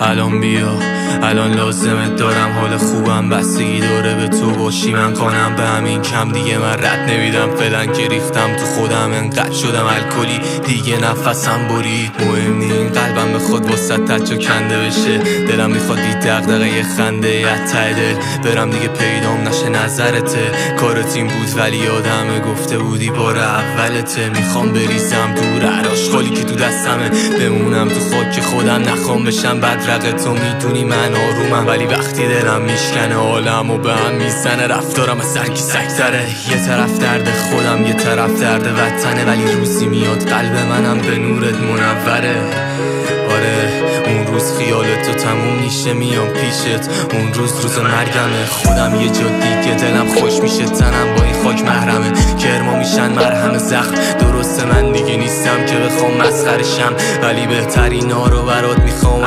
الان بیا، الان لازمت دارم، حال خوبم بستگی داره به تو باشی. من کنم به همین کم دیگه من رد نمیدم، فعلا که ریختم تو خودم انقدر شدم الکلی دیگه نفسم برید. مهم نی این قلبم به خود واسط تچو کنده بشه، دلم میخواد دی دغدغه یه خنده ته دل برم دیگه پیدام نشه نظرته. کارت این بود ولی آدمه گفته بودی بار اولته. میخوام بریزم دور هر آشغالی که تو دستمه، بمونم تو خاک خودم نخوام بشم بدرقه. تو میدونی من آرومم ولی وقتی دلم میشکنه عالمو به هم میزنه. رفتارم از سنگی سکتره، یه طرف درد خودم یه طرف درد وطنه، ولی روزی میاد قلب منم به نورت منوره. آره اون روز خیالت تو تموم میشه میام پیشت، اون روز مرگمه. خودم یه جا دیگه دلم خوش میشه، تنم با این خاک محرمه. کرما میشن مرهم زخم، درسته من دیگه نیستم که بخوام مسخرشم، ولی بهترین ها رو برات میخوام.